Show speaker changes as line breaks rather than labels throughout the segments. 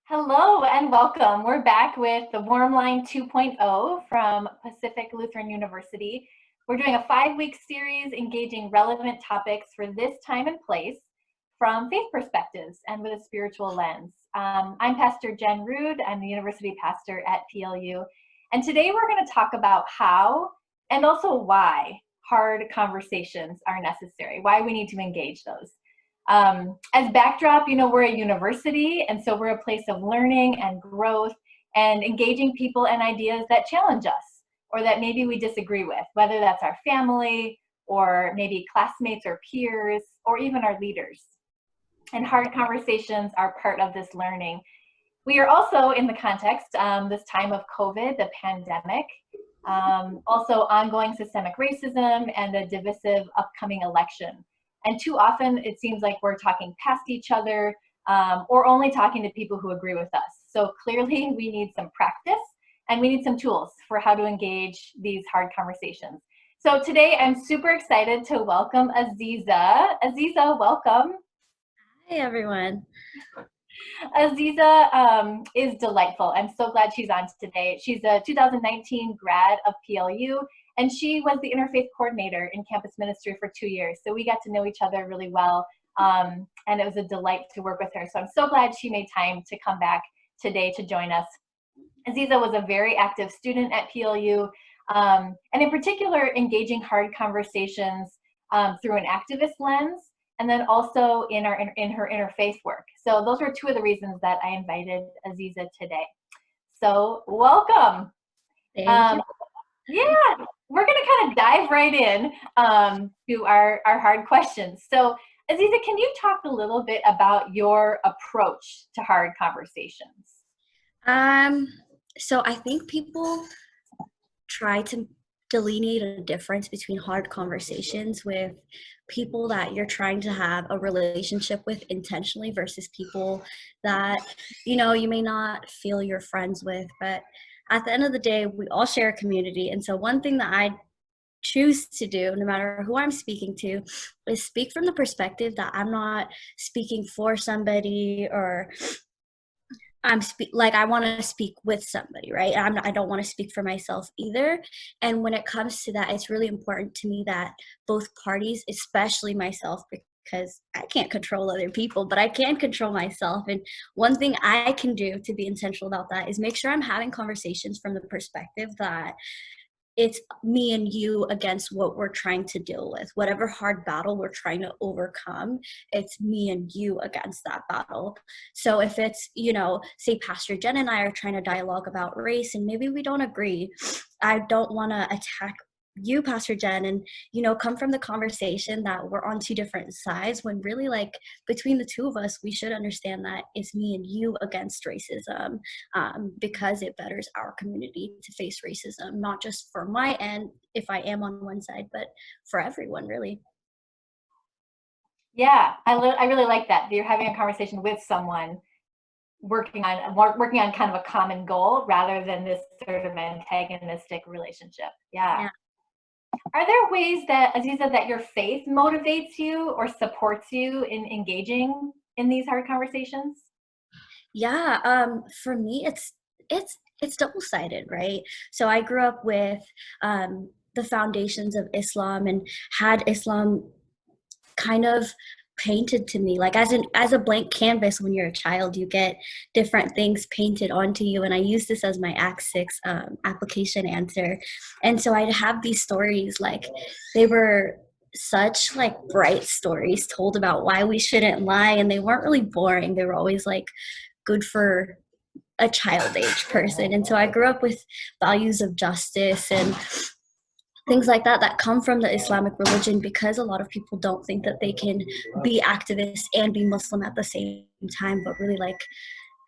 Hello and welcome. We're back with the Warm Line 2.0 from Pacific Lutheran University. We're doing a 5-week series engaging relevant topics for this time and place from faith perspectives and with a spiritual lens. I'm Pastor Jen Rude. I'm the university pastor at PLU. And today we're going to talk about how and also why hard conversations are necessary, why we need to engage those. As backdrop, we're a university, and so we're a place of learning and growth and engaging people and ideas that challenge us or that maybe we disagree with, whether that's our family or maybe classmates or peers or even our leaders. And hard conversations are part of this learning. We are also in the context, this time of COVID, the pandemic, also ongoing systemic racism and a divisive upcoming election. And too often it seems like we're talking past each other or only talking to people who agree with us. So clearly we need some practice and we need some tools for how to engage these hard conversations. So today I'm super excited to welcome Aziza. Aziza, welcome.
Hi, everyone.
Aziza is delightful. I'm so glad she's on today. She's a 2019 grad of PLU, and she was the Interfaith coordinator in campus ministry for 2 years. So we got to know each other really well, and it was a delight to work with her. So I'm so glad she made time to come back today to join us. Aziza was a very active student at PLU, and in particular, engaging hard conversations through an activist lens, and then also in her interfaith work. So those were two of the reasons that I invited Aziza today. So welcome.
Thank you.
Yeah, we're gonna kind of dive right in to our hard questions. So Aziza, can you talk a little bit about your approach to hard conversations?
So I think people try to delineate a difference between hard conversations with people that you're trying to have a relationship with intentionally versus people that, you may not feel you're friends with. But at the end of the day, we all share a community. And so one thing that I choose to do, no matter who I'm speaking to, is speak from the perspective that I'm not speaking for somebody or I want to speak with somebody, right? I don't want to speak for myself either. And when it comes to that, it's really important to me that both parties, especially myself, because I can't control other people, but I can control myself. And one thing I can do to be intentional about that is make sure I'm having conversations from the perspective that it's me and you against what we're trying to deal with. Whatever hard battle we're trying to overcome, it's me and you against that battle. So if it's, say Pastor Jen and I are trying to dialogue about race and maybe we don't agree, I don't want to attack you, Pastor Jen, and, come from the conversation that we're on two different sides when really, between the two of us, we should understand that it's me and you against racism, because it betters our community to face racism, not just for my end, if I am on one side, but for everyone, really.
Yeah, I really like that. You're having a conversation with someone working on kind of a common goal rather than this sort of antagonistic relationship. Yeah. Are there ways that, Aziza, that your faith motivates you or supports you in engaging in these hard conversations?
Yeah, for me, it's double-sided, right? So I grew up with the foundations of Islam and had Islam kind of painted to me as a blank canvas. When you're a child, you get different things painted onto you, and I use this as my Act 6 application answer. And so I'd have these stories, they were such bright stories told about why we shouldn't lie, and they weren't really boring. They were always good for a child age person. And so I grew up with values of justice and things like that come from the Islamic religion, because a lot of people don't think that they can be activists and be Muslim at the same time. But really,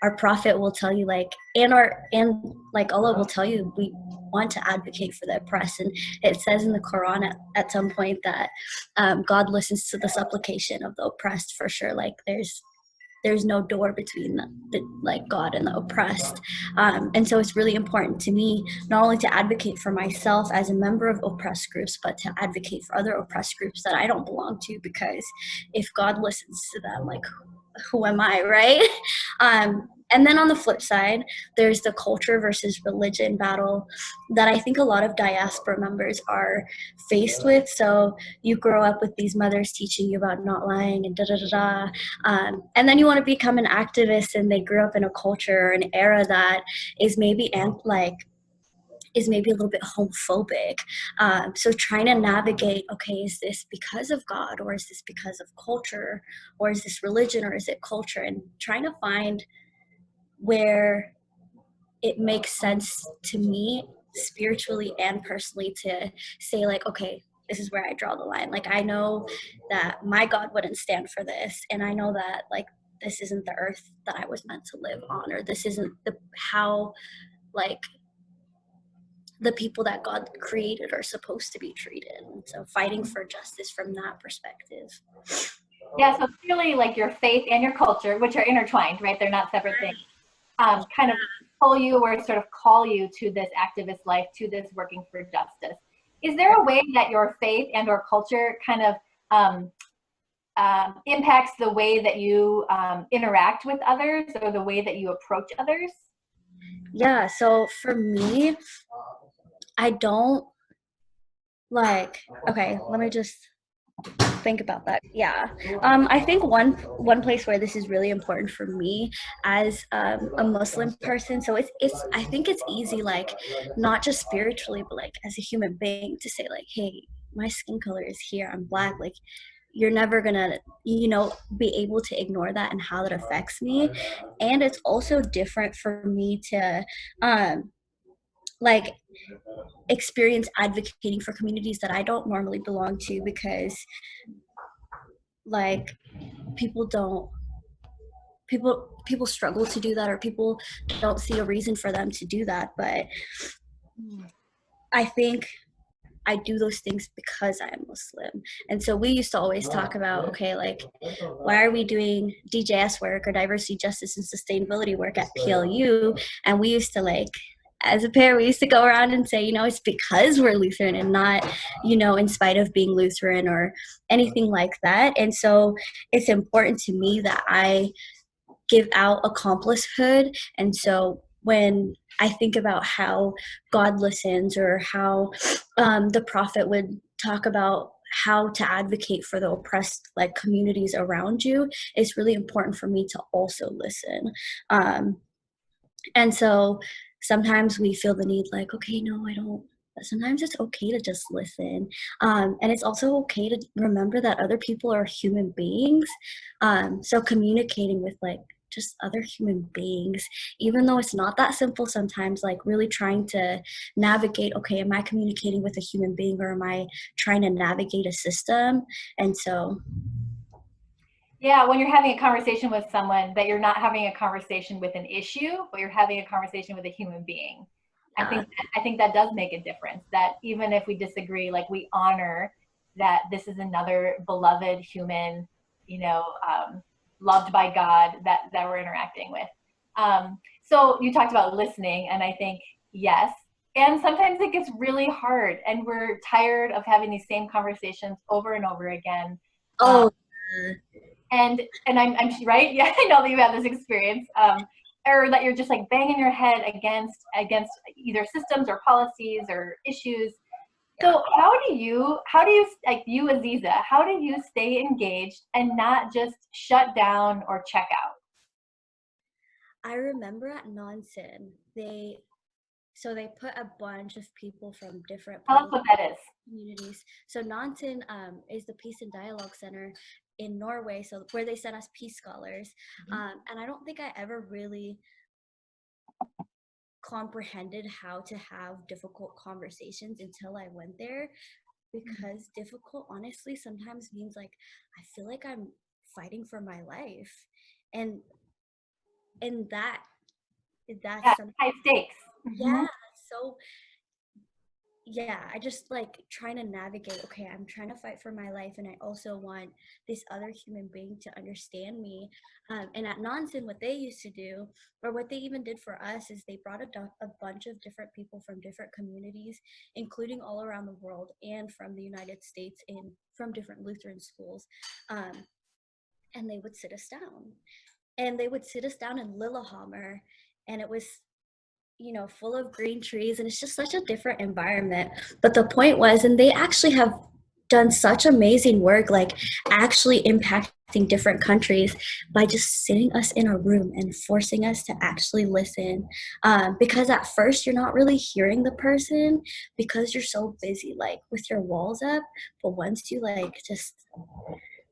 our prophet will tell you, and Allah will tell you, we want to advocate for the oppressed. And it says in the Quran at some point that God listens to the supplication of the oppressed, for sure. There's no door between God and the oppressed. And so it's really important to me not only to advocate for myself as a member of oppressed groups, but to advocate for other oppressed groups that I don't belong to, because if God listens to them, who am I, right? And then on the flip side, there's the culture versus religion battle that I think a lot of diaspora members are faced with. So you grow up with these mothers teaching you about not lying and da da da da. And then you want to become an activist, and they grew up in a culture or an era that is maybe is maybe a little bit homophobic. So trying to navigate, okay, is this because of God, or is this because of culture, or is this religion, or is it culture? And trying to find where it makes sense to me spiritually and personally to say, like, okay, this is where I draw the line. Like, I know that my God wouldn't stand for this, and I know that, like, this isn't the earth that I was meant to live on, or this isn't how, like, the people that God created are supposed to be treated. And so fighting for justice from that perspective.
Yeah, so it's really like your faith and your culture, which are intertwined, right? They're not separate things. Kind of pull you or sort of call you to this activist life, to this working for justice. Is there a way that your faith and or culture kind of impacts the way that you interact with others, or the way that you approach others?
Yeah, so for me, I don't okay, let me just think about that. Yeah. I think one place where this is really important for me as a Muslim person, so it's I think it's easy, like, not just spiritually, but like as a human being, to say, like, hey, my skin color is here, I'm Black, like, you're never gonna, be able to ignore that and how that affects me. And it's also different for me to like experience advocating for communities that I don't normally belong to, because, like, people don't people struggle to do that, or people don't see a reason for them to do that. But I think I do those things because I am Muslim. And so we used to always talk about, okay, like, why are we doing DJS work or diversity, justice, and sustainability work at PLU? And we used to, like, as a pair, we used to go around and say, it's because we're Lutheran, and not, in spite of being Lutheran or anything like that. And so it's important to me that I give out accomplishhood. And so when I think about how God listens, or how the prophet would talk about how to advocate for the oppressed, like, communities around you, it's really important for me to also listen. And so sometimes we feel the need, like, okay, no, I don't. But sometimes it's okay to just listen. And it's also okay to remember that other people are human beings. So communicating with, like, just other human beings, even though it's not that simple sometimes, like, really trying to navigate, okay, am I communicating with a human being, or am I trying to navigate a system? And so
Yeah, when you're having a conversation with someone, that you're not having a conversation with an issue, but you're having a conversation with a human being. I think that does make a difference, that even if we disagree, like, we honor that this is another beloved human, loved by God, that we're interacting with. So you talked about listening, and I think, yes. And sometimes it gets really hard, and we're tired of having these same conversations over and over again. And I'm right. Yeah, I know that you have this experience, or that you're just, like, banging your head against either systems or policies or issues. So how do you, like, you, Aziza, how do you stay engaged and not just shut down or check out?
I remember at Nansen, they put a bunch of people from different
Tell us what that is.
communities. So Nansen is the Peace and Dialogue Center in Norway, so where they sent us peace scholars. And I don't think I ever really comprehended how to have difficult conversations until I went there, because difficult, honestly, sometimes means, like, I feel like I'm fighting for my life, and that's
High stakes.
yeah. So yeah, I just, like, trying to navigate, okay, I'm trying to fight for my life, and I also want this other human being to understand me. And at Nansen, what they used to do, or what they even did for us, is they brought a bunch of different people from different communities, including all around the world and from the United States, and from different Lutheran schools. And they would sit us down. and they would sit us down in Lillehammer, and it was, full of green trees, and it's just such a different environment. But the point was, and they actually have done such amazing work, like actually impacting different countries by just sitting us in a room and forcing us to actually listen. Because at first you're not really hearing the person because you're so busy, like with your walls up. But once you like just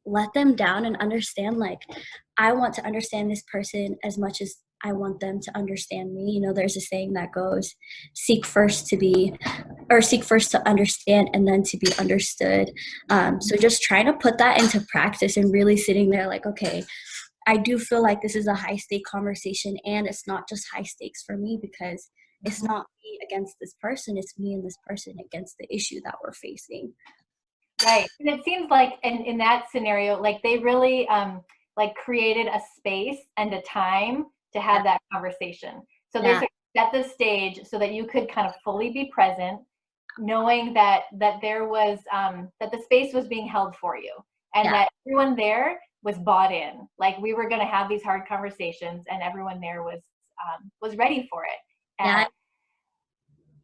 let them down and understand, like, I want to understand this person as much as I want them to understand me. There's a saying that goes, seek first to understand and then to be understood. So just trying to put that into practice and really sitting there like, okay, I do feel like this is a high stake conversation, and it's not just high stakes for me because it's not me against this person, it's me and this person against the issue that we're facing.
Right. And it seems like in that scenario, like they really like created a space and a time to have that conversation. So they sort of set the stage so that you could kind of fully be present, knowing that there was that the space was being held for you, and that everyone there was bought in. Like we were going to have these hard conversations, and everyone there was ready for it. And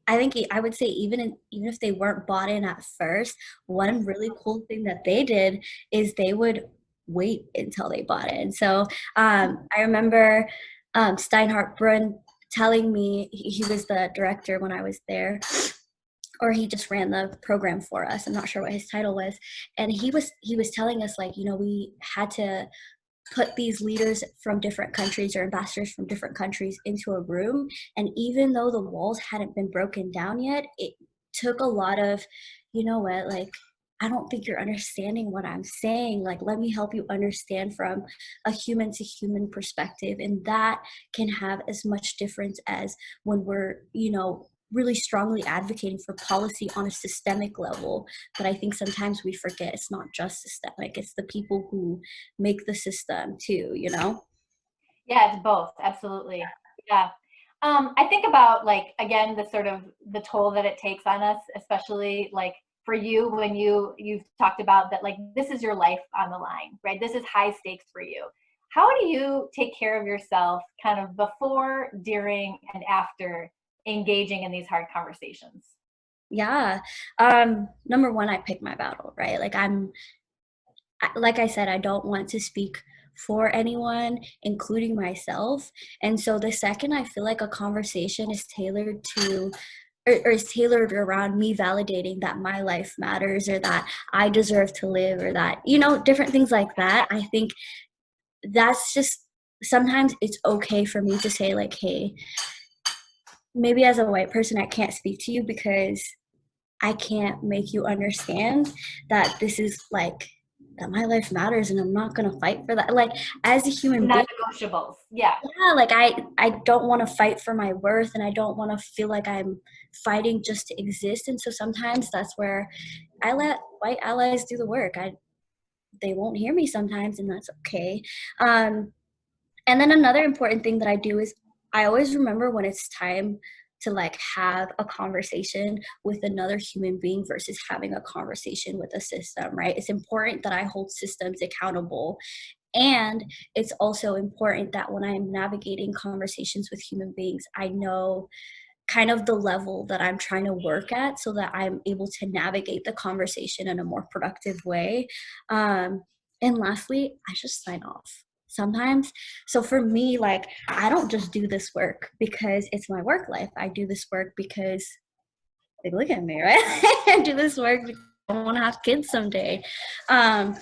I think I would say even if they weren't bought in at first, one really cool thing that they did is they would wait until they bought in. So I remember Steinhardt Brunn telling me, he was the director when I was there, or he just ran the program for us. I'm not sure what his title was. And he was telling us, like, we had to put these leaders from different countries or ambassadors from different countries into a room. And even though the walls hadn't been broken down yet, it took a lot of, like, I don't think you're understanding what I'm saying. Like, let me help you understand from a human to human perspective. And that can have as much difference as when we're, really strongly advocating for policy on a systemic level. But I think sometimes we forget it's not just systemic, it's the people who make the system too,
Yeah, it's both. Absolutely. Yeah. I think about, like, again, the sort of the toll that it takes on us, especially like for you when you've talked about that, like, this is your life on the line, right? This is high stakes for you. How do you take care of yourself kind of before, during, and after engaging in these hard conversations?
Yeah. Number one, I pick my battle, right? Like I said, I don't want to speak for anyone, including myself. And so the second I feel like a conversation is tailored to, or is tailored around me validating that my life matters, or that I deserve to live, or that, different things like that, I think that's just, sometimes it's okay for me to say, like, hey, maybe as a white person, I can't speak to you because I can't make you understand that this is like, that my life matters, and I'm not going to fight for that. Like, as a human being,
Non-negotiables. Yeah.
like I don't want to fight for my worth, and I don't want to feel like I'm fighting just to exist. And so sometimes that's where I let white allies do the work. They won't hear me sometimes, and that's okay. And then another important thing that I do is I always remember when it's time to, like, have a conversation with another human being versus having a conversation with a system, right? It's important that I hold systems accountable. And it's also important that when I'm navigating conversations with human beings, I know kind of the level that I'm trying to work at so that I'm able to navigate the conversation in a more productive way. And lastly, I just sign off sometimes. So for me, like, I don't just do this work because it's my work life. I do this work because, like, look at me, right? I do this work because I want to have kids someday. And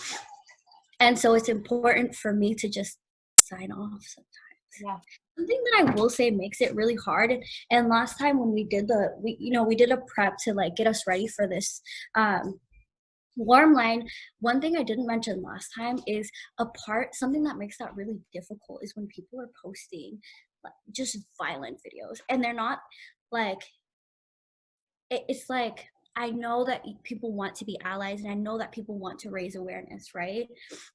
so it's important for me to just sign off sometimes.
Yeah.
Something that I will say makes it really hard. And last time when we did we did a prep to, like, get us ready for this warm line, one thing I didn't mention last time is something that makes that really difficult is when people are posting, like, just violent videos, and they're not, like, it's like, I know that people want to be allies, and I know that people want to raise awareness, right?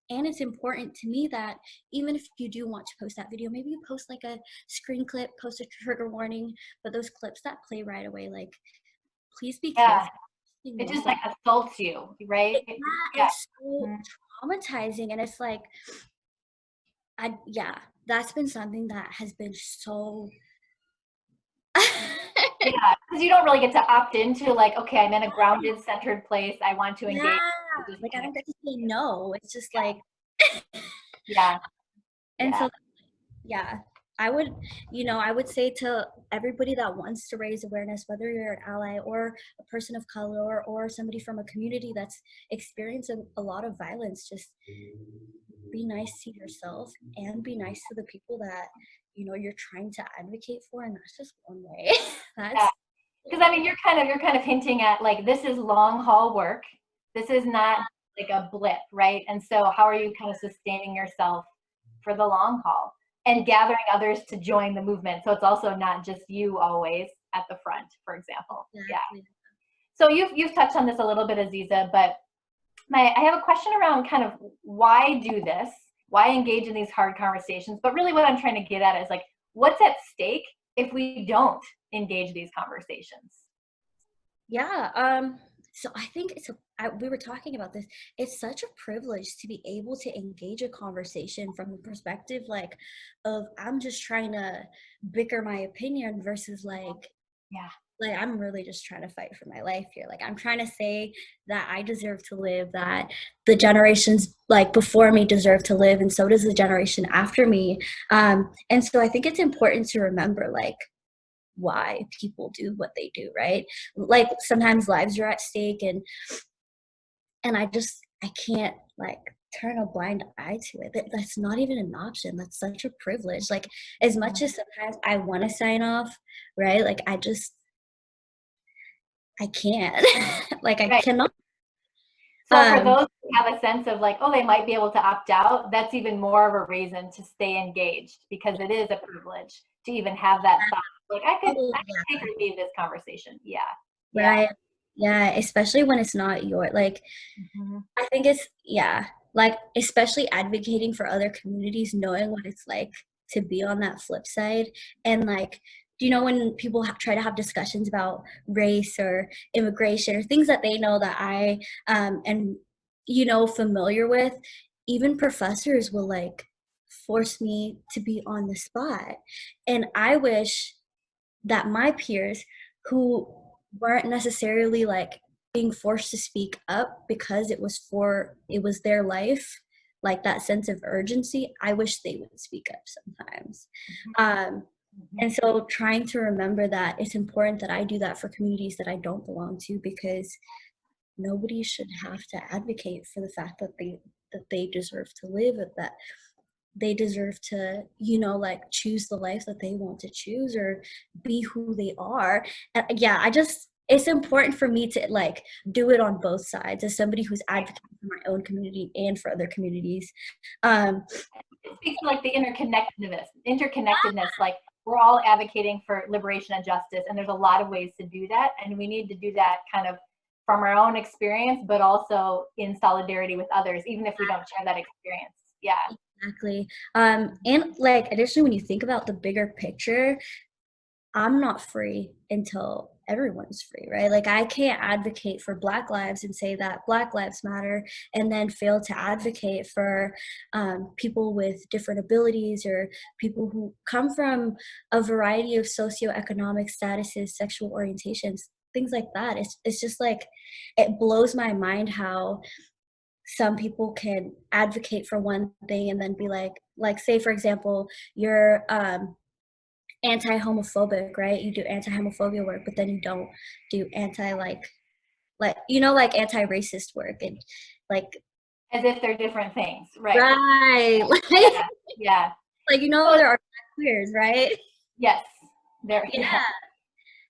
And it's important to me that even if you do want to post that video, maybe you post like a screen clip, post a trigger warning, but those clips that play right away, like, please be careful.
It just, like, assaults you, right?
It's so traumatizing, and it's like, that's been something that has been so
Yeah, because you don't really get to opt into like, okay, I'm in a grounded, centered place. I want to engage.
yeah, like I don't get to say no. It's just like
Yeah,
and
yeah,
so yeah, I would, I would say to everybody that wants to raise awareness, whether you're an ally or a person of color or somebody from a community that's experiencing a lot of violence, just be nice to yourself and be nice to the people that, you're trying to advocate for. And that's just one way.
yeah.
That's,
Because I mean, you're kind of hinting at like this is long haul work. This is not like a blip, right? And so, how are you kind of sustaining yourself for the long haul and gathering others to join the movement? So it's also not just you always at the front, for example. Yeah.
exactly.
So you've touched on this a little bit, Aziza, but I have a question around kind of why do this? Why engage in these hard conversations? But really, what I'm trying to get at is like, what's at stake if we don't engage these conversations?
Yeah. So I think we were talking about this. It's such a privilege to be able to engage a conversation from the perspective of I'm just trying to bicker my opinion versus
Yeah.
like I'm really just trying to fight for my life here. Like I'm trying to say that I deserve to live, that the generations like before me deserve to live, and so does the generation after me. And so I think it's important to remember why people do what they do, right? Like sometimes lives are at stake, and I can't turn a blind eye to it. That's not even an option. That's such a privilege. Like as much as sometimes I want to sign off, right? Like I can't. Like I
Right.
cannot.
So for those who have a sense of like, oh, they might be able to opt out, that's even more of a reason to stay engaged because it is a privilege to even have that thought. Like I could take or leave this conversation. Yeah. Yeah.
Right. Yeah, especially when it's not I think it's like especially advocating for other communities, knowing what it's like to be on that flip side. And when people try to have discussions about race or immigration or things that they know that I am familiar with, even professors will force me to be on the spot. And I wish that my peers who weren't necessarily being forced to speak up because it was their life, like that sense of urgency, I wish they would speak up sometimes. And so trying to remember that it's important that I do that for communities that I don't belong to, because nobody should have to advocate for the fact that they deserve to live, that they deserve to choose the life that they want to choose or be who they are. And it's important for me to do it on both sides as somebody who's advocating for my own community and for other communities.
It speaks to like the interconnectedness, like we're all advocating for liberation and justice, and there's a lot of ways to do that, and we need to do that kind of from our own experience, but also in solidarity with others, even if we don't share that experience. Yeah.
Exactly. And additionally, when you think about the bigger picture, I'm not free until everyone's free, right? Like I can't advocate for Black lives and say that Black lives matter and then fail to advocate for people with different abilities or people who come from a variety of socioeconomic statuses, sexual orientations, things like that. It's just it blows my mind how some people can advocate for one thing and then be like say for example, you're anti-homophobic, right? You do anti-homophobia work, but then you don't do anti-racist work, and
as if they're different things, right?
Right.
Yeah.
There are queers, right?
Yes. There.
Yeah.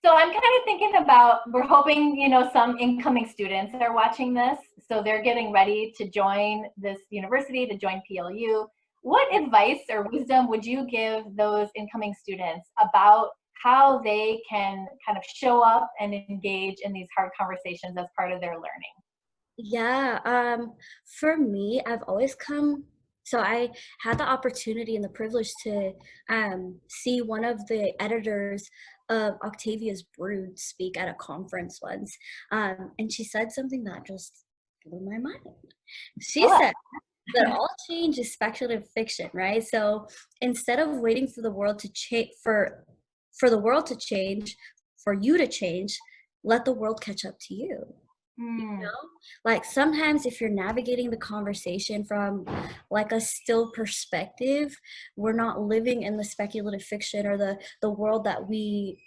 So I'm kind of thinking about, we're hoping, some incoming students are watching this, so they're getting ready to join this university, to join PLU. What advice or wisdom would you give those incoming students about how they can kind of show up and engage in these hard conversations as part of their learning?
Yeah, for me, so I had the opportunity and the privilege to see one of the editors of Octavia's Brood speak at a conference once. And she said something that just blew my mind. She said, that all change is speculative fiction, right? So instead of waiting for the world to change, for the world to change, for you to change, let the world catch up to you. You know, like sometimes if you're navigating the conversation from like a still perspective, we're not living in the speculative fiction or the world that we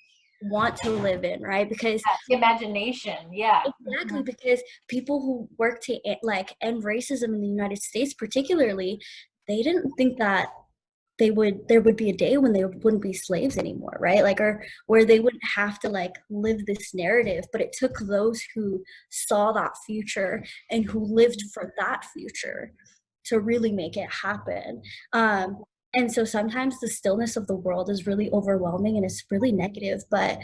want to live in, right? Because
the imagination, yeah.
exactly, because people who work to like end racism in the United States particularly, they didn't think that there would be a day when they wouldn't be slaves anymore, right? Like, or where they wouldn't have to like live this narrative. But it took those who saw that future and who lived for that future to really make it happen. And so sometimes the stillness of the world is really overwhelming and it's really negative. But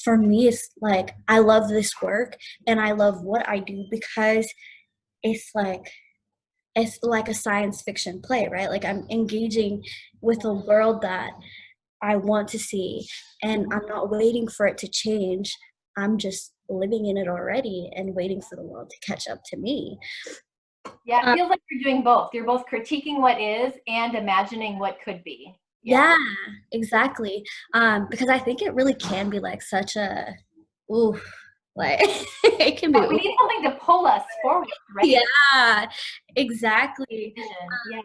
for me, it's like I love this work and I love what I do because it's like a science fiction play, right? Like I'm engaging with a world that I want to see and I'm not waiting for it to change. I'm just living in it already and waiting for the world to catch up to me.
Yeah, it feels like you're doing both. You're both critiquing what is and imagining what could be.
Yeah, exactly. Because I think it really can be like such a, ooh, like it can be.
We need something to pull us forward, right?
Yeah, exactly.
Yeah.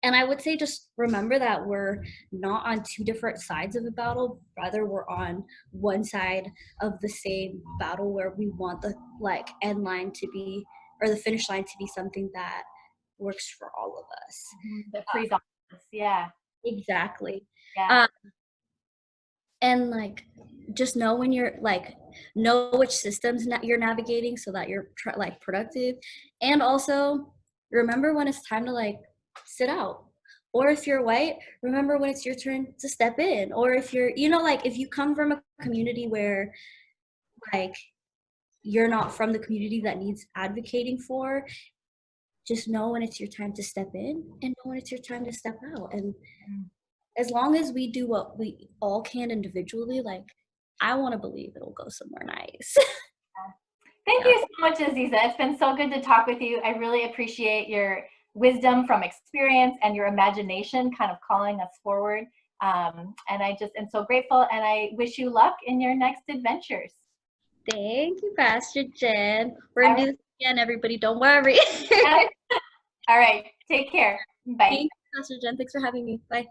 And I would say just remember that we're not on two different sides of the battle. Rather, we're on one side of the same battle where we want the like end line to be, or the finish line to be something that works for all of us.
That frees all of us, yeah.
Exactly.
Yeah.
And like, just know when you're like, know which systems you're navigating so that you're like productive. And also remember when it's time to like sit out. Or if you're white, remember when it's your turn to step in. Or if you're, you know, like if you come from a community where like you're not from the community that needs advocating for, just know when it's your time to step in and know when it's your time to step out. And as long as we do what we all can individually, like I want to believe it'll go somewhere nice.
Thank you so much, Aziza. It's been so good to talk with you. I really appreciate your wisdom from experience and your imagination kind of calling us forward. And I just am so grateful and I wish you luck in your next adventures.
Thank you, Pastor Jen. We're going to do this again, everybody. Don't worry.
All right. Take care. Bye.
Thank you, Pastor Jen. Thanks for having me. Bye.